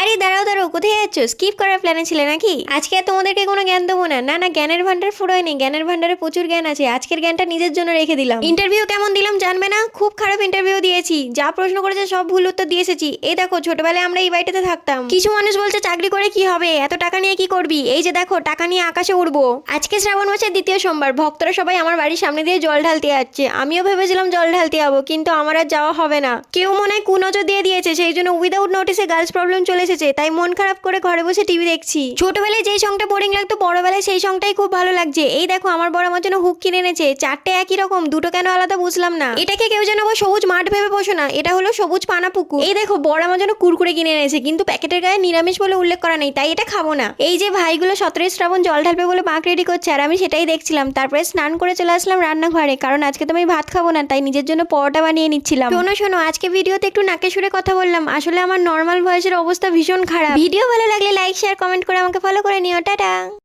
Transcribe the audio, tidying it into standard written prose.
আরে দাঁড়াও দাঁড়াও, কোথায় যাচ্ছ? স্কিপ করার প্ল্যানে ছিলে নাকি? আজকে আর তোমাদেরকে কোনো জ্ঞান দেবো না। না না, জ্ঞানের ভান্ডার ফুরোয়নি, জ্ঞানের ভান্ডারে প্রচুর জ্ঞান আছে। আজকের জ্ঞানটা নিজের জন্য রেখে দিলাম। ইন্টারভিউ কেমন দিলাম জানবে না? খুব খারাপ ইন্টারভিউ দিয়েছি। যা প্রশ্ন করেছে সব ভুল উত্তর দিয়ে এসেছি। এই দেখো, ছোটবেলায় আমরা এই বাড়িটাতে থাকতাম। কিছু মানুষ বলছে চাকরি করে কি হবে, এত টাকা নিয়ে কি করবি? এই যে দেখো, টাকা নিয়ে আকাশে উড়বো। আজকে শ্রাবণ মাসের দ্বিতীয় সোমবার, ভক্তরা সবাই আমার বাড়ির সামনে দিয়ে জল ঢালতে যাচ্ছে। আমিও ভেবেছিলাম জল ঢালতে যাবো, কিন্তু আমার আর যাওয়া হবে না। কেউ মনে হয় কুনজর দিয়ে দিয়েছে, সেই জন্য উইদাউট নোটিসে গার্লস প্রবলেম চলে এসেছে। তাই মন খারাপ করে ঘরে বসে টিভি দেখছি। ছোটবেলায় যেই সংটা বোরিং লাগতো, বড়বেলায় সেই সংটাই খুব ভালো লাগছে। এই দেখো, আমার বড় আমার জন্য হুক কিনে এনেছে। চারটে একই রকম, দুটো কেন আলাদা বুঝলাম না। এটাকে কেউ যেন আবার সবুজ মাঠ ভেবে বসো না, এটা হলো সবুজ পানা পুকুর। এই দেখো, বড় আমার জন্য কুরকুরে কিনে এনেছে, কিন্তু প্যাকেটের গায়ে নিরামিষ বলে উল্লেখ করা নেই, তাই এটা খাবো না। এই যে ভাইগুলো 17 শ্রাবণ জল ঢালবে বলে পাক রেডি করছে, আর আমি সেটাই দেখছিলাম। তারপরে স্নান করে চলে আসলাম রান্নাঘরে, কারণ আজকে তো আমি ভাত খাবো না, তাই নিজের জন্য পরোটা বানিয়ে নিচ্ছিলাম। শোনো শোনো, আজকে ভিডিওতে একটু নাকে সুরে কথা বললাম, আসলে আমার নর্মাল ভয়েসের অবস্থা ভীষণ খারাপ। ভিডিও ভালো লাগলে লাইক শেয়ার কমেন্ট করে আমাকে ফলো করে নিও। টাটা।